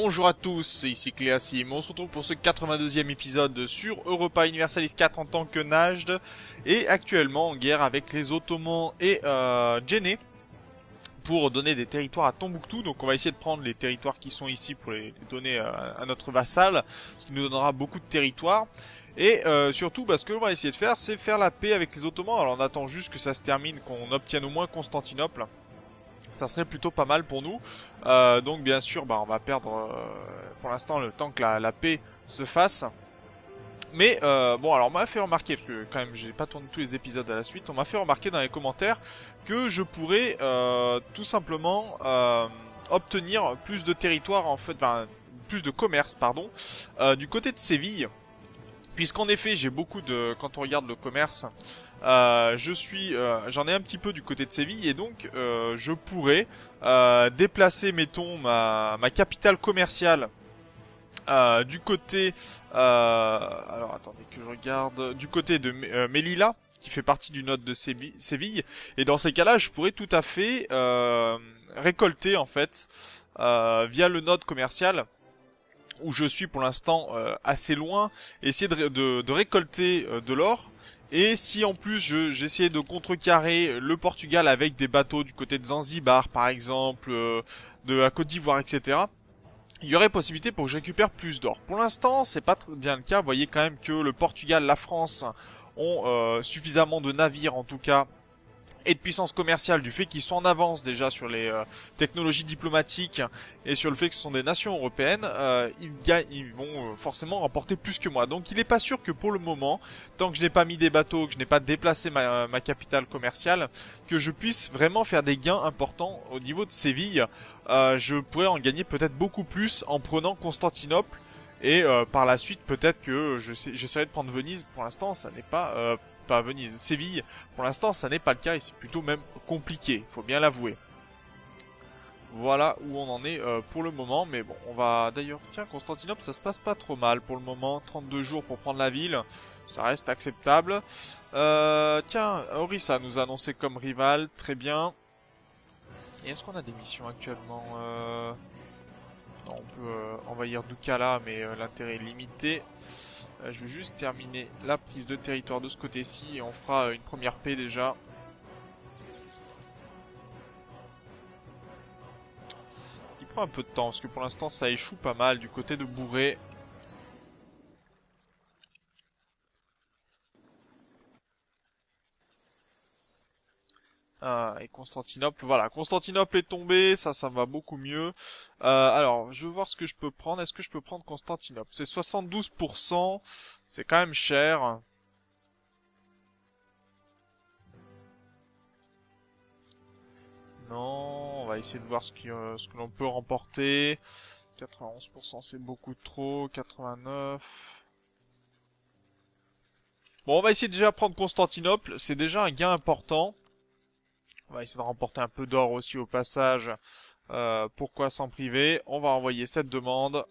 Bonjour à tous, ici Cléasim. On se retrouve pour ce 82e épisode sur Europa Universalis 4 en tant que Najd et actuellement en guerre avec les Ottomans et Djenné pour donner des territoires à Tombouctou. Donc on va essayer de prendre les territoires qui sont ici pour les donner à notre vassal, ce qui nous donnera beaucoup de territoires. Et surtout, ce que l'on va essayer de faire, c'est faire la paix avec les Ottomans. Alors on attend juste que ça se termine, qu'on obtienne au moins Constantinople. Ça serait plutôt pas mal pour nous. Donc bien sûr, on va perdre pour l'instant le temps que la paix se fasse. Mais bon, alors on m'a fait remarquer, parce que quand même j'ai pas tourné tous les épisodes à la suite, on m'a fait remarquer dans les commentaires que je pourrais tout simplement obtenir plus de territoire, en fait, plus de commerce, pardon, du côté de Séville. Puisqu'en effet, j'ai beaucoup de... Quand on regarde le commerce, j'en ai un petit peu du côté de Séville, et donc je pourrais déplacer, mettons, ma capitale commerciale du côté... alors attendez que je regarde... Du côté de Melilla, qui fait partie du nord de Séville, et dans ces cas-là, je pourrais tout à fait récolter, en fait, via le node commercial, où je suis pour l'instant assez loin, essayer de récolter de l'or. Et si en plus j'essayais de contrecarrer le Portugal avec des bateaux du côté de Zanzibar par exemple, de la Côte d'Ivoire, etc., il y aurait possibilité pour que je récupère plus d'or. Pour l'instant, c'est pas très bien le cas. Vous voyez quand même que le Portugal, la France ont suffisamment de navires en tout cas, et de puissance commerciale, du fait qu'ils sont en avance déjà sur les technologies diplomatiques et sur le fait que ce sont des nations européennes, ils vont forcément remporter plus que moi. Donc il n'est pas sûr que pour le moment, tant que je n'ai pas mis des bateaux, que je n'ai pas déplacé ma capitale commerciale, que je puisse vraiment faire des gains importants au niveau de Séville. Je pourrais en gagner peut-être beaucoup plus en prenant Constantinople, et par la suite peut-être que j'essaierai de prendre Venise. Pour l'instant ça n'est pas Venise, Séville, pour l'instant ça n'est pas le cas et c'est plutôt même compliqué, faut bien l'avouer. Voilà où on en est pour le moment, mais bon, on va d'ailleurs... Tiens, Constantinople, ça se passe pas trop mal pour le moment, 32 jours pour prendre la ville, ça reste acceptable. Tiens, Orissa nous a annoncé comme rival, très bien. Et est-ce qu'on a des missions actuellement Non, on peut envahir Ducala, mais l'intérêt est limité. Je vais juste terminer la prise de territoire de ce côté-ci et on fera une première paix déjà. Ce qui prend un peu de temps parce que pour l'instant ça échoue pas mal du côté de Bourré. Et Constantinople, voilà, Constantinople est tombé, ça me va beaucoup mieux. Alors, je veux voir ce que je peux prendre. Est-ce que je peux prendre Constantinople? C'est 72%, c'est quand même cher. Non, on va essayer de voir ce que l'on peut remporter. 91% c'est beaucoup trop, 89... Bon, on va essayer de déjà prendre Constantinople, c'est déjà un gain important. On va essayer de remporter un peu d'or aussi au passage. Pourquoi s'en priver? On va envoyer cette demande.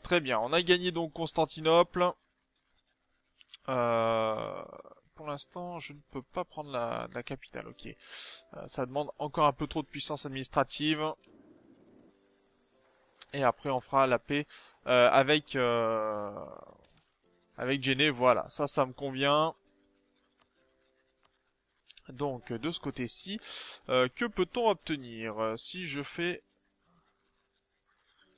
Très bien, on a gagné donc Constantinople. Pour l'instant, je ne peux pas prendre la capitale, ok. Ça demande encore un peu trop de puissance administrative. Et après, on fera la paix avec Djenné, voilà. Ça me convient. Donc, de ce côté-ci, que peut-on obtenir si je fais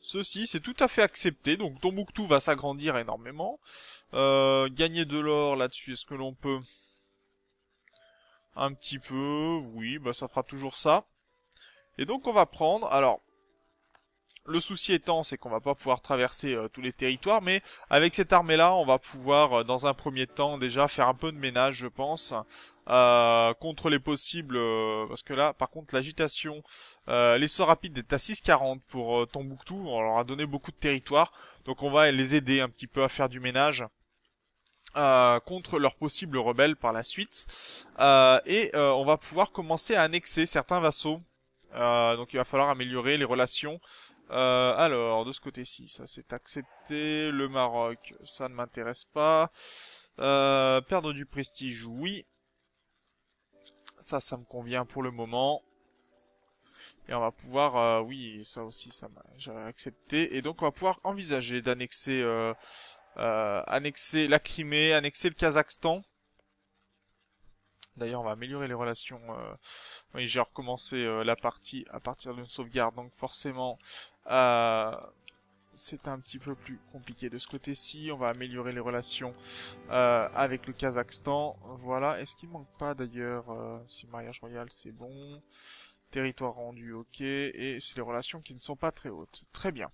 ceci? C'est tout à fait accepté. Donc, Tombouctou va s'agrandir énormément. Gagner de l'or là-dessus, est-ce que l'on peut? Un petit peu, oui, ça fera toujours ça. Et donc, on va prendre... Alors, le souci étant, c'est qu'on va pas pouvoir traverser tous les territoires, mais avec cette armée-là, on va pouvoir, dans un premier temps, déjà faire un peu de ménage, je pense, contre les possibles... parce que là, par contre, l'agitation, l'essor rapide est à 6,40 pour Tombouctou, on leur a donné beaucoup de territoire, donc on va les aider un petit peu à faire du ménage contre leurs possibles rebelles par la suite, et on va pouvoir commencer à annexer certains vassaux, donc il va falloir améliorer les relations. Alors, de ce côté-ci, ça c'est accepté. Le Maroc, ça ne m'intéresse pas. Perdre du prestige, oui. Ça me convient pour le moment. Et on va pouvoir, oui, ça aussi, j'avais accepté. Et donc on va pouvoir envisager d'annexer annexer la Crimée, annexer le Kazakhstan. D'ailleurs, on va améliorer les relations. Oui, j'ai recommencé la partie à partir d'une sauvegarde, donc forcément, c'est un petit peu plus compliqué de ce côté-ci. On va améliorer les relations avec le Kazakhstan. Voilà. Est-ce qu'il manque pas d'ailleurs si mariage royal, c'est bon. Territoire rendu, ok. Et c'est les relations qui ne sont pas très hautes. Très bien.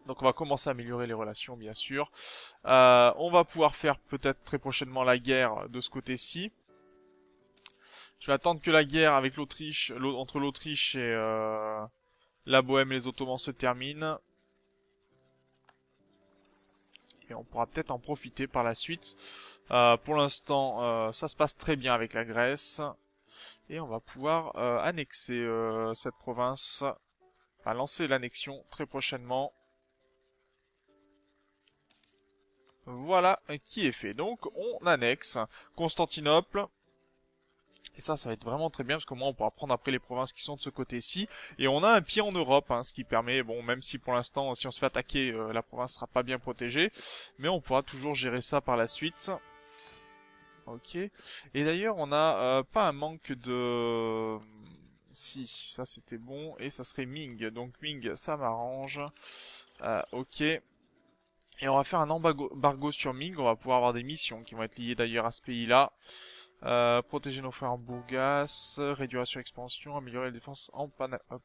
Donc on va commencer à améliorer les relations, bien sûr. On va pouvoir faire peut-être très prochainement la guerre de ce côté-ci. Je vais attendre que la guerre avec l'Autriche, entre l'Autriche et la Bohème et les Ottomans se termine. Et on pourra peut-être en profiter par la suite. Pour l'instant, ça se passe très bien avec la Grèce. Et on va pouvoir annexer cette province. Enfin, lancer l'annexion très prochainement. Voilà qui est fait. Donc on annexe Constantinople. Et ça va être vraiment très bien parce que moi on pourra prendre après les provinces qui sont de ce côté-ci. Et on a un pied en Europe, hein, ce qui permet, bon, même si pour l'instant, si on se fait attaquer, la province sera pas bien protégée. Mais on pourra toujours gérer ça par la suite. Ok. Et d'ailleurs, on a pas un manque de... Si, ça c'était bon. Et ça serait Ming. Donc Ming, ça m'arrange. Ok. Et on va faire un embargo sur Ming. On va pouvoir avoir des missions qui vont être liées d'ailleurs à ce pays-là. Protéger nos frères en Bourgas, réduire la surexpansion, améliorer la défense en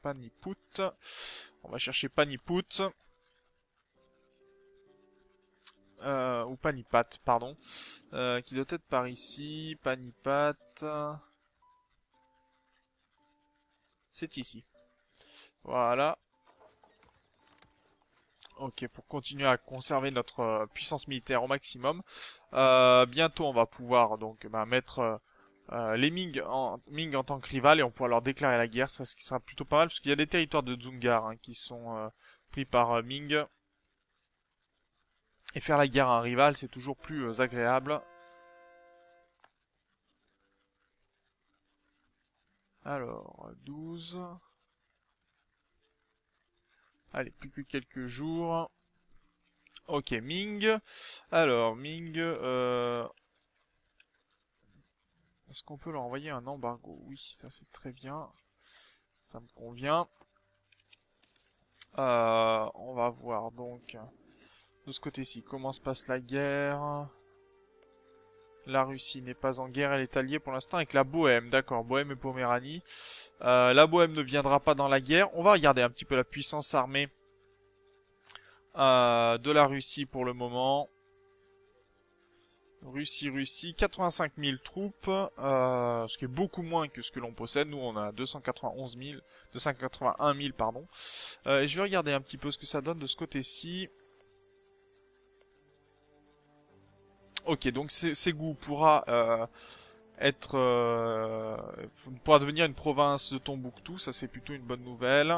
Paniput. On va chercher Paniput. Ou Panipat, pardon. Qui doit être par ici. Panipat. C'est ici. Voilà. Ok, pour continuer à conserver notre puissance militaire au maximum. Bientôt, on va pouvoir donc mettre les Ming en tant que rival et on pourra leur déclarer la guerre. Ça, ce qui sera plutôt pas mal parce qu'il y a des territoires de Dzungar qui sont pris par Ming. Et faire la guerre à un rival, c'est toujours plus agréable. Alors, 12. Allez, plus que quelques jours. Ok, Ming. Alors, Ming, est-ce qu'on peut leur envoyer un embargo? Oui, ça c'est très bien. Ça me convient. On va voir donc de ce côté-ci comment se passe la guerre. La Russie n'est pas en guerre, elle est alliée pour l'instant avec la Bohème. D'accord, Bohème et Poméranie. La Bohème ne viendra pas dans la guerre. On va regarder un petit peu la puissance armée de la Russie pour le moment. Russie, 85 000 troupes, ce qui est beaucoup moins que ce que l'on possède. Nous, on a 281 000, pardon. Et je vais regarder un petit peu ce que ça donne de ce côté-ci. Ok, donc Ségou pourra pourra devenir une province de Tombouctou. Ça, c'est plutôt une bonne nouvelle.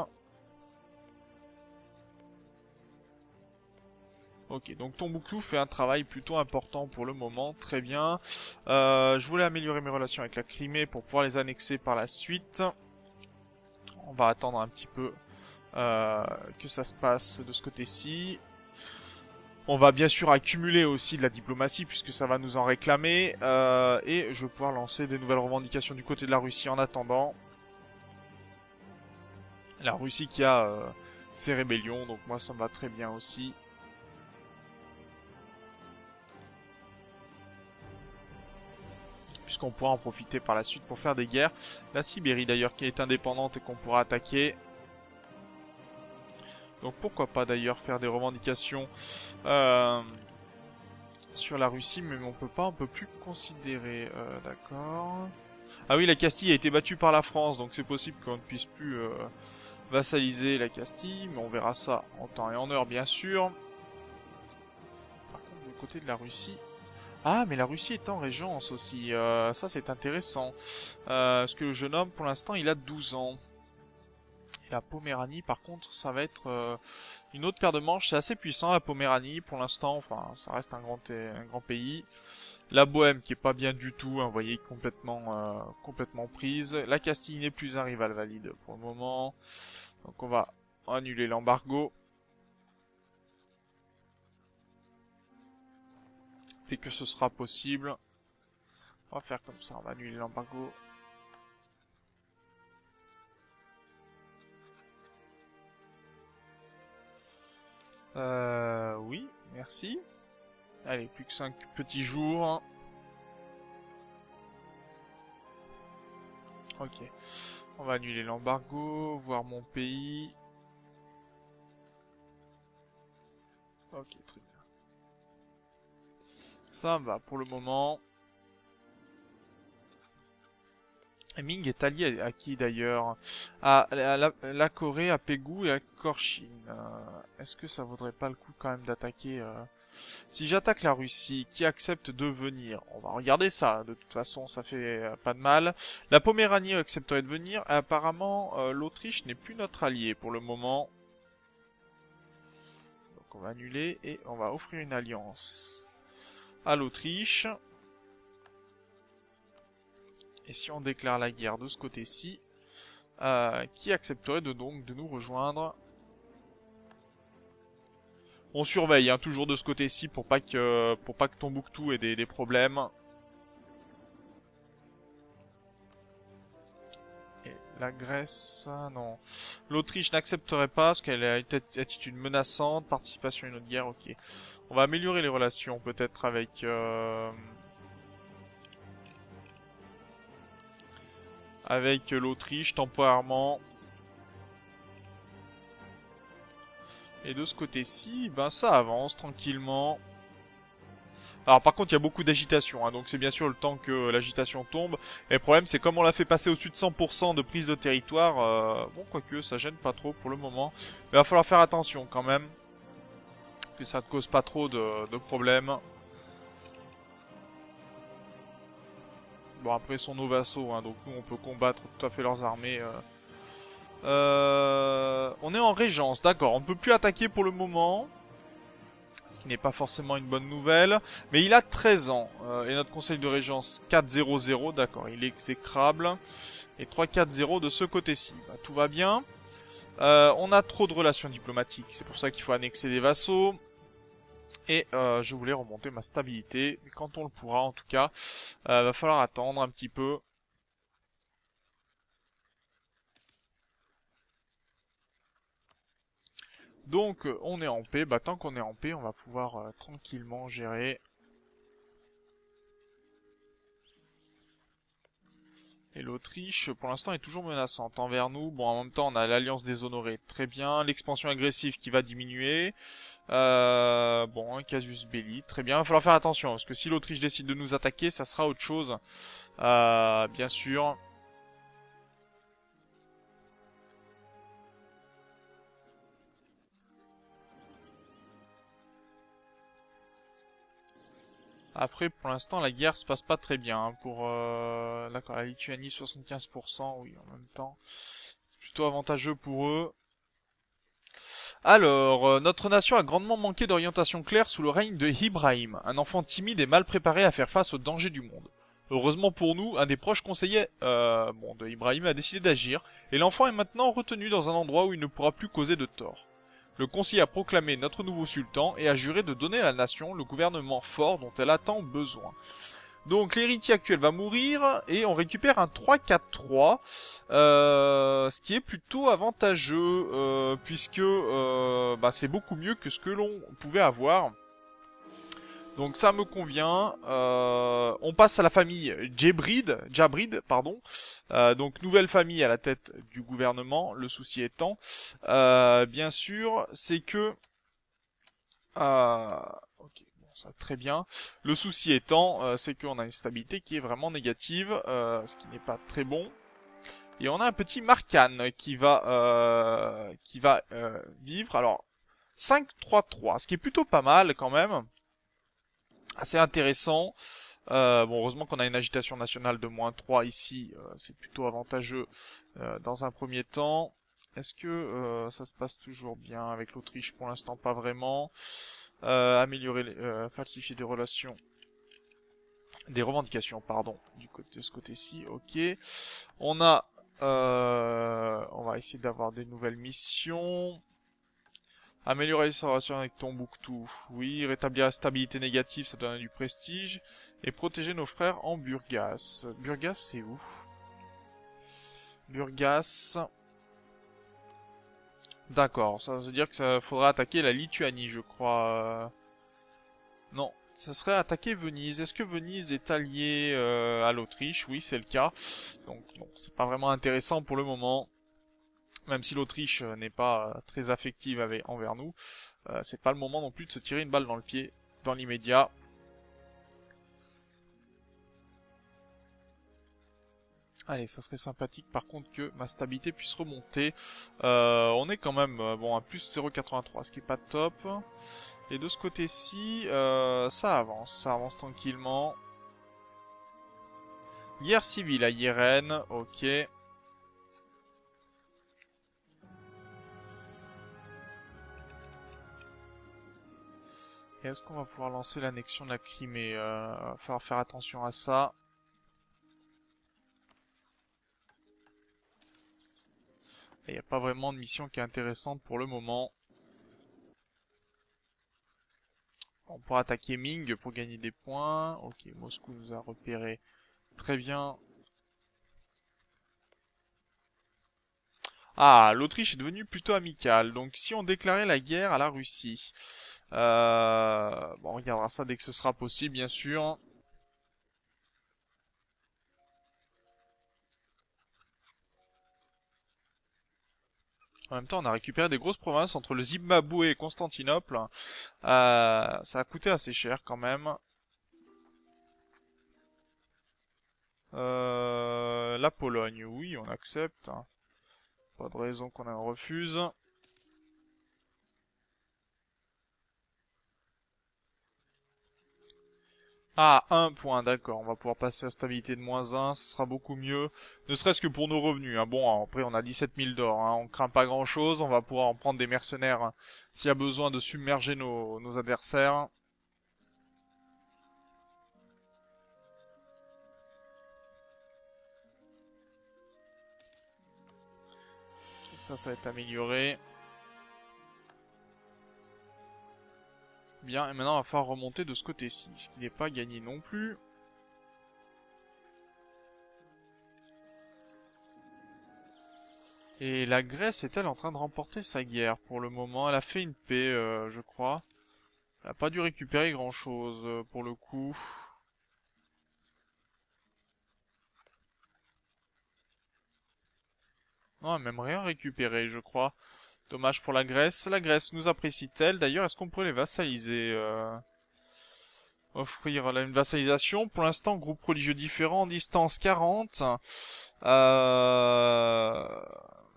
Ok, donc Tombouctou fait un travail plutôt important pour le moment, très bien. Je voulais améliorer mes relations avec la Crimée pour pouvoir les annexer par la suite. On va attendre un petit peu que ça se passe de ce côté-ci. On va bien sûr accumuler aussi de la diplomatie puisque ça va nous en réclamer. Et je vais pouvoir lancer des nouvelles revendications du côté de la Russie en attendant. La Russie qui a ses rébellions, donc moi ça me va très bien aussi. Puisqu'on pourra en profiter par la suite pour faire des guerres. La Sibérie d'ailleurs qui est indépendante et qu'on pourra attaquer. Donc pourquoi pas d'ailleurs faire des revendications sur la Russie, mais on peut plus considérer, d'accord. Ah oui, la Castille a été battue par la France, donc c'est possible qu'on ne puisse plus vassaliser la Castille, mais on verra ça en temps et en heure bien sûr. Par contre, du côté de la Russie... Ah, mais la Russie est en régence aussi. Ça, c'est intéressant. Parce que le jeune homme, pour l'instant, il a 12 ans. Et la Poméranie, par contre, ça va être une autre paire de manches. C'est assez puissant, la Poméranie, pour l'instant. Enfin, ça reste un grand pays. La Bohème qui est pas bien du tout, hein, vous voyez, complètement prise. La Castille n'est plus un rival valide pour le moment. Donc on va annuler l'embargo. Dès que ce sera possible. On va faire comme ça, on va annuler l'embargo. Oui, merci. Allez, plus que 5 petits jours. Ok. On va annuler l'embargo, voir mon pays. Ok, très bien. Ça va pour le moment. Ming est allié à qui d'ailleurs? À la Corée, à Pégou et à Korchin. Est-ce que ça vaudrait pas le coup quand même d'attaquer Si j'attaque la Russie, qui accepte de venir? On va regarder ça, de toute façon ça fait pas de mal. La Poméranie accepterait de venir. Apparemment, l'Autriche n'est plus notre allié pour le moment. Donc on va annuler et on va offrir une alliance à l'Autriche. Et si on déclare la guerre de ce côté-ci, qui accepterait de nous rejoindre? On surveille hein, toujours de ce côté-ci pour pas que Tombouctou ait des problèmes. Et la Grèce, non. L'Autriche n'accepterait pas parce qu'elle a une attitude menaçante, participation à une autre guerre, ok. On va améliorer les relations peut-être avec l'Autriche temporairement. Et de ce côté-ci, ben ça avance tranquillement. Alors par contre il y a beaucoup d'agitation, hein, donc c'est bien sûr le temps que l'agitation tombe. Et le problème c'est comme on l'a fait passer au-dessus de 100% de prise de territoire, bon quoique ça gêne pas trop pour le moment. Mais il va falloir faire attention quand même, que ça ne cause pas trop de problèmes. Bon après ils sont nos vassaux, hein, donc nous on peut combattre tout à fait leurs armées. On est en régence, d'accord, on ne peut plus attaquer pour le moment. Ce qui n'est pas forcément une bonne nouvelle. Mais il a 13 ans. Et notre conseil de régence 4-0-0, d'accord, il est exécrable. Et 3-4-0 de ce côté-ci. Bah, tout va bien. On a trop de relations diplomatiques. C'est pour ça qu'il faut annexer des vassaux. Et je voulais remonter ma stabilité. Mais quand on le pourra, en tout cas, va falloir attendre un petit peu. Donc, on est en paix. Bah, tant qu'on est en paix, on va pouvoir tranquillement gérer. Et l'Autriche, pour l'instant, est toujours menaçante envers nous. Bon, en même temps, on a l'Alliance des Honorés, très bien. L'expansion agressive qui va diminuer. Bon, un casus belli, très bien. Il va falloir faire attention, parce que si l'Autriche décide de nous attaquer, ça sera autre chose. Bien sûr. Après, pour l'instant, la guerre se passe pas très bien. Hein, d'accord, la Lituanie, 75%, oui, en même temps. C'est plutôt avantageux pour eux. Alors, notre nation a grandement manqué d'orientation claire sous le règne de Ibrahim, un enfant timide et mal préparé à faire face aux dangers du monde. Heureusement pour nous, un des proches conseillers de Ibrahim a décidé d'agir, et l'enfant est maintenant retenu dans un endroit où il ne pourra plus causer de tort. Le conseiller a proclamé notre nouveau sultan et a juré de donner à la nation le gouvernement fort dont elle a tant besoin. Donc l'héritier actuel va mourir et on récupère un 3-4-3, ce qui est plutôt avantageux puisque c'est beaucoup mieux que ce que l'on pouvait avoir. Donc ça me convient. On passe à la famille Jabrid, pardon. Donc nouvelle famille à la tête du gouvernement. Le souci étant, bien sûr, c'est que ok, bon, ça très bien. Le souci étant, c'est qu'on a une stabilité qui est vraiment négative, ce qui n'est pas très bon. Et on a un petit Marcan qui va vivre. Alors 5-3-3, ce qui est plutôt pas mal quand même, assez intéressant. Bon, heureusement qu'on a une agitation nationale de -3 ici, c'est plutôt avantageux dans un premier temps. Est-ce que ça se passe toujours bien avec l'Autriche? Pour l'instant, pas vraiment. Falsifier des relations Des revendications, pardon, du côté de ce côté-ci, ok. On a... on va essayer d'avoir des nouvelles missions. Améliorer les relations avec Tombouctou. Oui, rétablir la stabilité négative, ça donne du prestige. Et protéger nos frères en Burgas. Burgas, c'est où? Burgas... D'accord, ça veut dire que ça faudra attaquer la Lituanie, je crois. Non, ça serait attaquer Venise. Est-ce que Venise est alliée à l'Autriche? Oui, c'est le cas. Donc non, c'est pas vraiment intéressant pour le moment. Même si l'Autriche n'est pas très affective envers nous, c'est pas le moment non plus de se tirer une balle dans le pied dans l'immédiat. Allez, ça serait sympathique par contre que ma stabilité puisse remonter. On est quand même bon à plus 0,83, ce qui est pas top. Et de ce côté-ci, ça avance tranquillement. Guerre civile à Yeren, ok. Et est-ce qu'on va pouvoir lancer l'annexion de la Crimée? Va falloir faire attention à ça. Il n'y a pas vraiment de mission qui est intéressante pour le moment. On pourra attaquer Ming pour gagner des points. Ok, Moscou nous a repéré. Très bien. Ah, l'Autriche est devenue plutôt amicale. Donc si on déclarait la guerre à la Russie. Bon, on regardera ça dès que ce sera possible, bien sûr. En même temps, on a récupéré des grosses provinces entre le Zimbabwe et Constantinople. Ça a coûté assez cher quand même. La Pologne, oui, on accepte. Pas de raison qu'on en refuse. Ah, 1 point, d'accord. On va pouvoir passer à stabilité de -1, ça sera beaucoup mieux. Ne serait-ce que pour nos revenus. Hein. Bon, après, on a 17 000 d'or. Hein. On craint pas grand-chose. On va pouvoir en prendre des mercenaires hein, s'il y a besoin de submerger nos adversaires. Ça va être amélioré. Bien, et maintenant, on va falloir remonter de ce côté-ci. Ce qui n'est pas gagné non plus. Et la Grèce est-elle en train de remporter sa guerre pour le moment? Elle a fait une paix, je crois. Elle a pas dû récupérer grand-chose pour le coup. Non, elle a même rien récupéré, je crois. Dommage pour la Grèce. La Grèce nous apprécie-t-elle? D'ailleurs, est-ce qu'on pourrait les vassaliser offrir une vassalisation. Pour l'instant, groupe religieux différent, distance 40.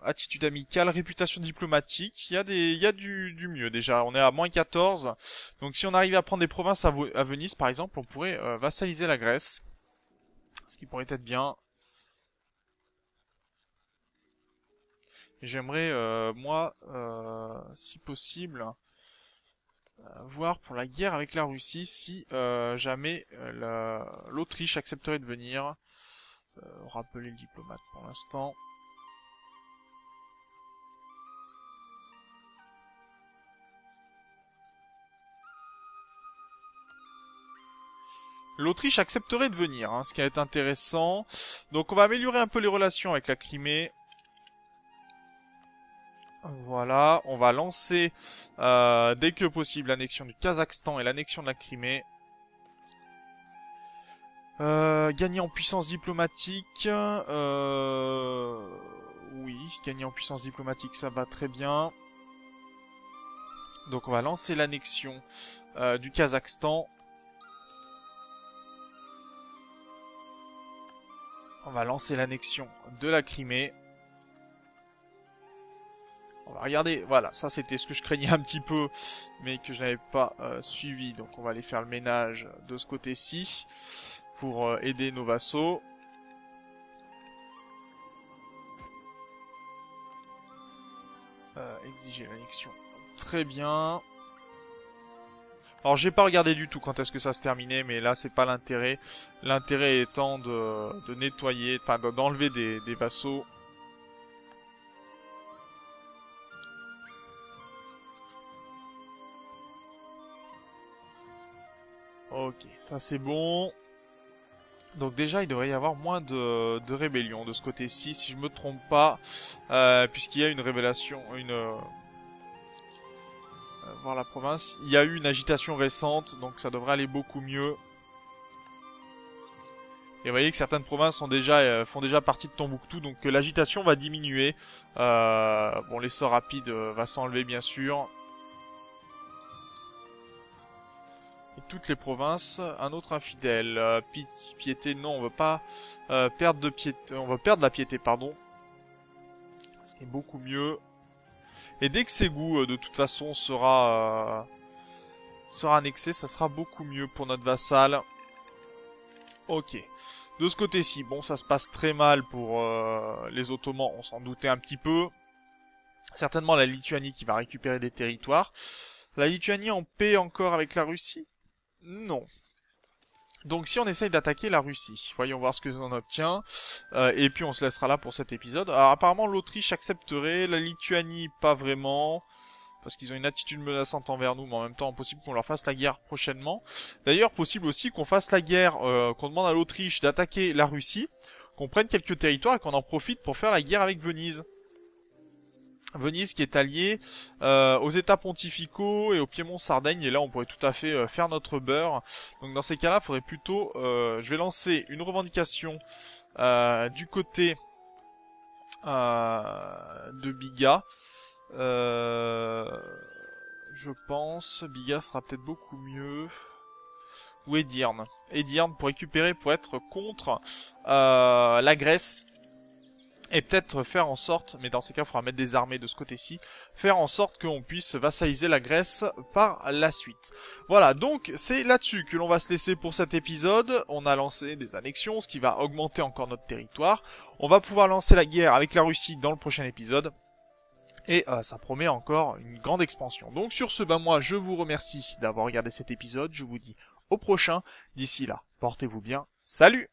Attitude amicale, réputation diplomatique. Il y a du mieux déjà. On est à -14. Donc si on arrive à prendre des provinces à Venise, par exemple, on pourrait vassaliser la Grèce. Ce qui pourrait être bien. J'aimerais, moi, si possible, voir pour la guerre avec la Russie si jamais l'Autriche accepterait de venir. Rappeler le diplomate pour l'instant. L'Autriche accepterait de venir, hein, ce qui est intéressant. Donc on va améliorer un peu les relations avec la Crimée. Voilà, on va lancer dès que possible l'annexion du Kazakhstan et l'annexion de la Crimée. Gagner en puissance diplomatique. Oui, gagner en puissance diplomatique, ça va très bien. Donc on va lancer l'annexion du Kazakhstan. On va lancer l'annexion de la Crimée. On va regarder, voilà, ça c'était ce que je craignais un petit peu, mais que je n'avais pas suivi. Donc on va aller faire le ménage de ce côté-ci pour aider nos vassaux. Exiger l'annexion. Très bien. Alors j'ai pas regardé du tout quand est-ce que ça se terminait, mais là c'est pas l'intérêt. L'intérêt étant de nettoyer, enfin d'enlever des vassaux. Ok, ça c'est bon. Donc déjà il devrait y avoir moins de rébellion de ce côté-ci, si je me trompe pas, puisqu'il y a une révélation, voir la province. Il y a eu une agitation récente, donc ça devrait aller beaucoup mieux. Et vous voyez que certaines provinces font déjà partie de Tombouctou, donc l'agitation va diminuer. Bon, l'essor rapide va s'enlever bien sûr. Et toutes les provinces, un autre infidèle. Piété, non, on veut pas perdre de piété. On va perdre la piété, pardon. C'est beaucoup mieux. Et dès que Ségou, de toute façon, sera annexé, ça sera beaucoup mieux pour notre vassal. Ok. De ce côté-ci, bon, ça se passe très mal pour les Ottomans, on s'en doutait un petit peu. Certainement la Lituanie qui va récupérer des territoires. La Lituanie en paix encore avec la Russie? Non. Donc si on essaye d'attaquer la Russie, voyons voir ce que l'on obtient. Et puis on se laissera là pour cet épisode. Alors apparemment l'Autriche accepterait, la Lituanie pas vraiment. Parce qu'ils ont une attitude menaçante envers nous, mais en même temps, possible qu'on leur fasse la guerre prochainement. D'ailleurs, possible aussi qu'on fasse la guerre, qu'on demande à l'Autriche d'attaquer la Russie, qu'on prenne quelques territoires et qu'on en profite pour faire la guerre avec Venise. Venise qui est alliée aux États pontificaux et au Piémont-Sardaigne, et là on pourrait tout à fait faire notre beurre. Donc dans ces cas-là, il faudrait plutôt... je vais lancer une revendication du côté de Biga. Je pense, Biga sera peut-être beaucoup mieux. Ou Edirne. Edirne pour récupérer, pour être contre la Grèce. Et peut-être faire en sorte, mais dans ces cas il faudra mettre des armées de ce côté-ci, faire en sorte qu'on puisse vassaliser la Grèce par la suite. Voilà, donc c'est là-dessus que l'on va se laisser pour cet épisode. On a lancé des annexions, ce qui va augmenter encore notre territoire. On va pouvoir lancer la guerre avec la Russie dans le prochain épisode. Et ça promet encore une grande expansion. Donc sur ce, moi je vous remercie d'avoir regardé cet épisode. Je vous dis au prochain. D'ici là, portez-vous bien. Salut!